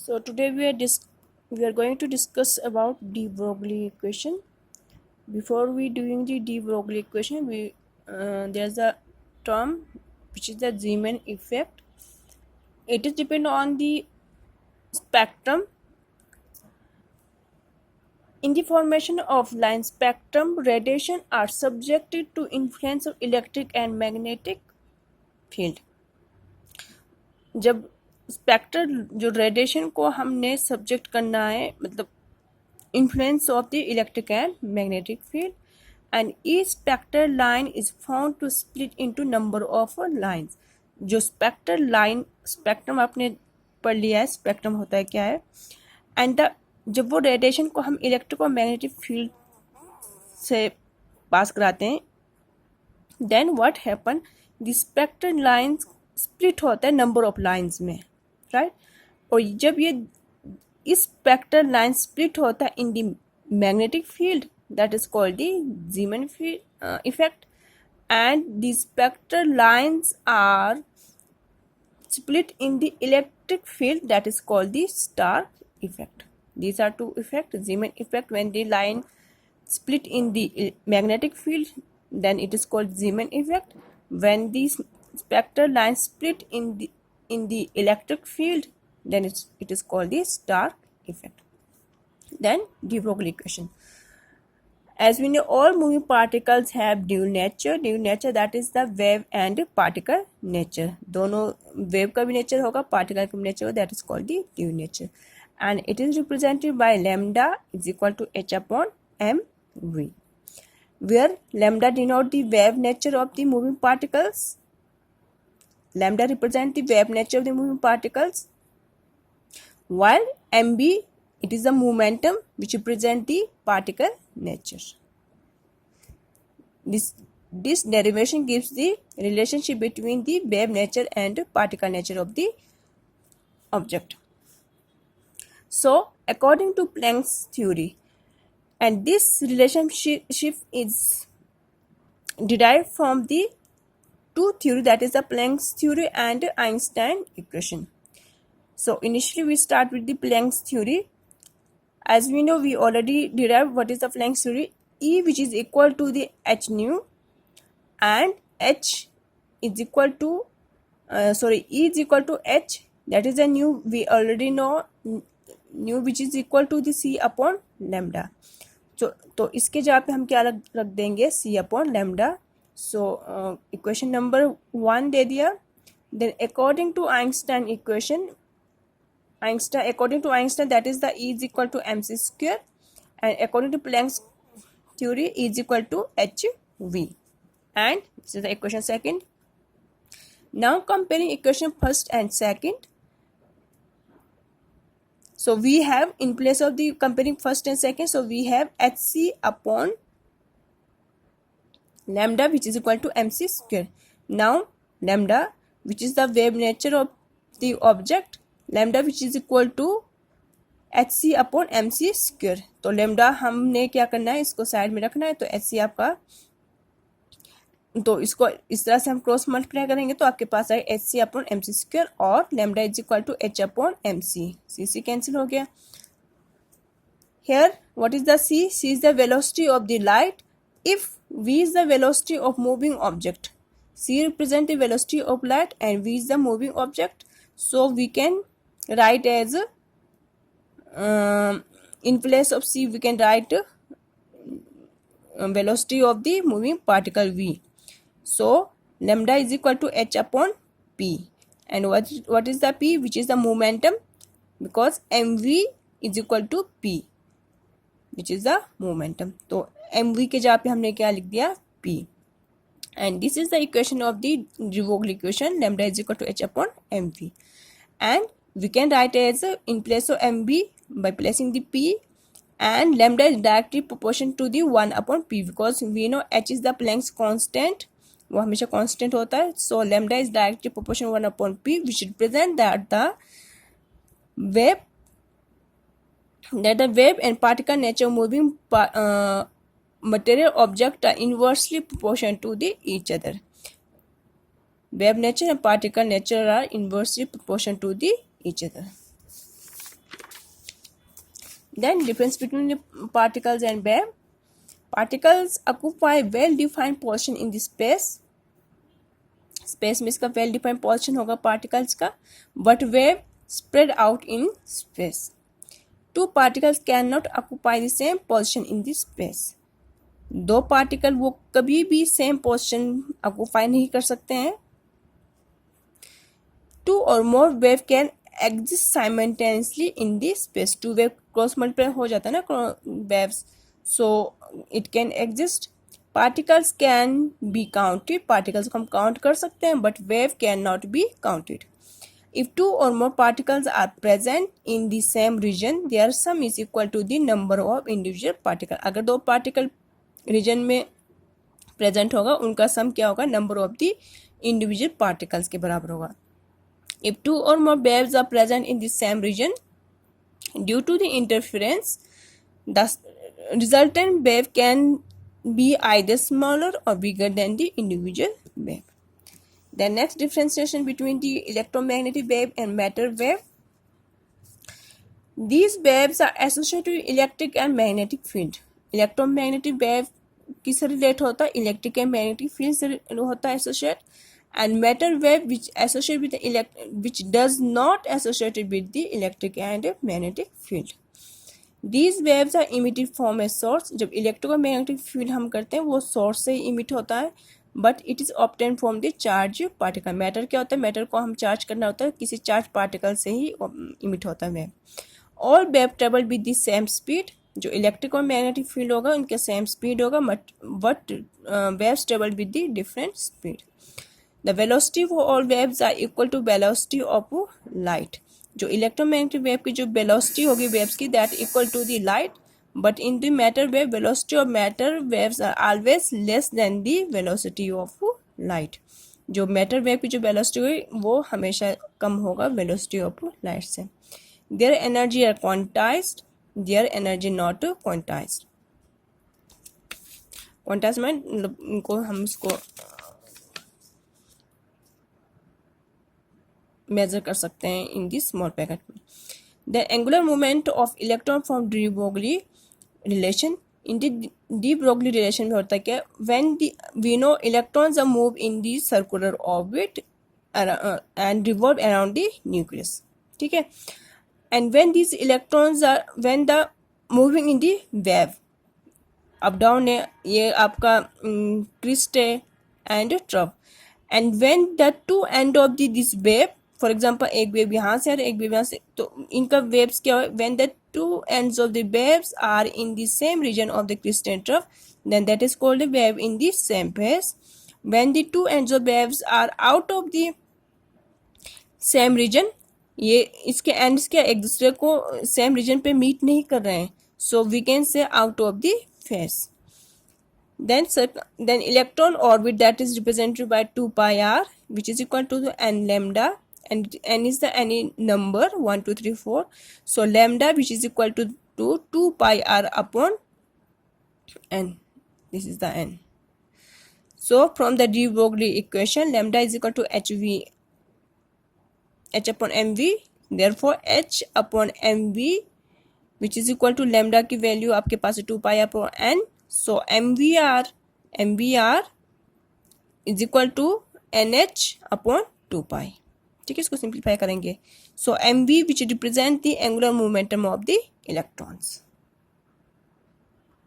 So today we are going to discuss about de Broglie equation. Before we doing the de Broglie equation, there's a term which is the Zeeman effect. It is depend on the spectrum. In the formation of line spectrum, radiation are subjected to influence of electric and magnetic field. जब spectral जो radiation को हमने subject करना है मतलब influence of the electric and magnetic field, and each spectral line is found to split into number of lines. जो spectral line spectrum आपने पढ़ लिया है, स्पेक्ट्रम होता है क्या है, एंड जब वो रेडिएशन को हम इलेक्ट्रिक और मैग्नेटिक फील्ड से पास कराते हैं, then what happen, the spectral lines split होता है नंबर ऑफ लाइंस में, राइट। और जब ये इस स्पेक्ट्रल लाइन स्प्लिट होता है in the magnetic field, that is called the Zeeman effect, and the spectral lines are split in the electric field, that is called the Stark effect. These are two effects. Zeeman effect, when the line split in the magnetic field, then it is called Zeeman effect. When the spectral line split in the electric field, then it is called the Stark effect. Then de Broglie equation. As we know, all moving particles have dual nature. Dual nature, that is the wave and particle nature. दोनों wave का भी nature होगा, particle का भी nature होगा, that is called the dual nature. And it is represented by lambda is equal to h upon mv, where lambda denote the wave nature of the moving particles. Lambda represent the wave nature of the moving particles, while mb, it is the momentum which represent the particle nature. This derivation gives the relationship between the wave nature and particle nature of the object. So, according to Planck's theory, and this relationship is derived from the two theory, that is the Planck's theory and Einstein equation. So, initially we start with the Planck's theory. As we know, we already derived what is the Planck's theory. E, which is equal to the h nu, and h is equal to E is equal to h, that is the nu we already know, nu which is equal to the c upon lambda. तो इसके जगह पे हम क्या रख देंगे, c upon lambda. So equation number 1 दे दिया. Then according to Einstein equation, according to Einstein, that is the E is equal to mc square, and according to Planck's theory, E is equal to hv, and this is the equation second. Now comparing equation first and second, so we have, in place of the comparing first and second, so we have hc upon lambda which is equal to mc square. Now lambda, which is the wave nature of the object, lambda which is equal to hc upon mc square. तो lambda हमने क्या करना है, इसको side में रखना है, तो hc आपका, तो इसको इस तरह से हम क्रॉस मल्टीप्लाई करेंगे तो आपके पास आएगा hc अपॉन mc स्क्वायर, और lambda is equal to h upon mc. c cancel हो गया. Here what is the c? c is the velocity of the light. If v is the velocity of moving object, c represent the velocity of light and v is the moving object, so we can write as in place of c we can write velocity of the moving particle v. So lambda is equal to h upon p, and what is the p, which is the momentum, because mv is equal to p, which is the momentum. तो mv के जगह पे हमने क्या लिख दिया, p, and this is the equation of the de Broglie equation, lambda is equal to h upon mv, and we can write as in place of mv by placing the p, and lambda is directly proportional to the 1 upon p, because we know h is the Planck's constant, वो हमेशा constant होता है. सो lambda is directly proportional 1 upon p, which represent that the wave and particle nature moving material object are inversely proportional to the each other. Wave nature and particle nature are inversely proportional to the each other. Then difference between the particles and wave. Particles occupy well-defined portion in the space. Space में इसका well defined portion होगा particles का, but wave spread out in space. Two particles can not occupy the same portion in the space. दो particle वो कभी भी same portion occupy नहीं कर सकते हैं. टू और more wave can exist simultaneously in the space. Two wave cross multiply हो जाता है ना waves, so it can exist. Particles can be counted. Particles को हम काउंट कर सकते हैं, but wave can not be counted. If two और more particles are present in the same region, their sum is equal to the number of individual particle. अगर दो particle reason में present होगा, उनका सम क्या होगा, number of the individual particles के बराबर होगा. इफ टू और more waves are present in the same region, due to the interference, the resultant wave can be either smaller or bigger than the individual wave. The next differentiation between the electromagnetic wave and matter wave. These waves are associated with electric and magnetic field. Electromagnetic wave किससे relate होता है, electric and magnetic field से होता है associate. And matter wave which associate with which does not associated with the electric and magnetic field. These waves are emitted from a source. जब electromagnetic field हम करते हैं वो सोर्स से emit होता है, but it is obtain from the charge particle. Matter क्या होता है, मैटर को हम चार्ज करना होता है, किसी चार्ज पार्टिकल से ही इमिट होता है wave. All wave travel with the same speed. जो इलेक्ट्रिक और मैग्नेटिक फील्ड होगा उनके सेम स्पीड होगा, but waves travel with the different speed. The velocity for all waves are equal to velocity of light. जो electromagnetic wave की जो velocity होगी waves की, that equal to the light, but in the matter wave velocity of matter waves are always less than the velocity of light. जो matter wave की जो velocity होगी वो हमेशा कम होगा वेलोसिटी ऑफ लाइट से. Their energy are quantized, their energy not quantized. Quantized मतलब इनको हम इसको मेजर कर सकते हैं इन दिस स्मॉल पैकेट में. The angular movement of electron from de Broglie relation. In de Broglie relation में होता है क्या, when we know electrons are move in the circular orbit and revolve around the nucleus. ठीक है. And when these electrons are when the moving in the wave, up down है, ये आपका crest है and trough. And when the two end of this wave, for example एक wave यहाँ से और एक वेव यहाँ से, तो इनका वेव्स क्या है, when the two ends of the waves are in the same region of the crystal trough, then that is called the wave in the same phase. When the two ends of waves are out of the same region, ये इसके ends क्या एक दूसरे को same reason पे meet नहीं कर रहे हैं, so we can say out of the phase. Then electron orbit that is represented by 2 pi r, which is equal to the n lambda, and n is the any number 1 2 3 4, so lambda which is equal to 2 pi r upon n. This is the n. So from the de Broglie equation, lambda is equal to h upon mv. Therefore h upon mv which is equal to lambda की value आपके पास 2 pi upon n. So MVR is equal to NH upon 2 pi. ठीक है, इसको simplify करेंगे. So MV which represent the angular momentum of the electrons.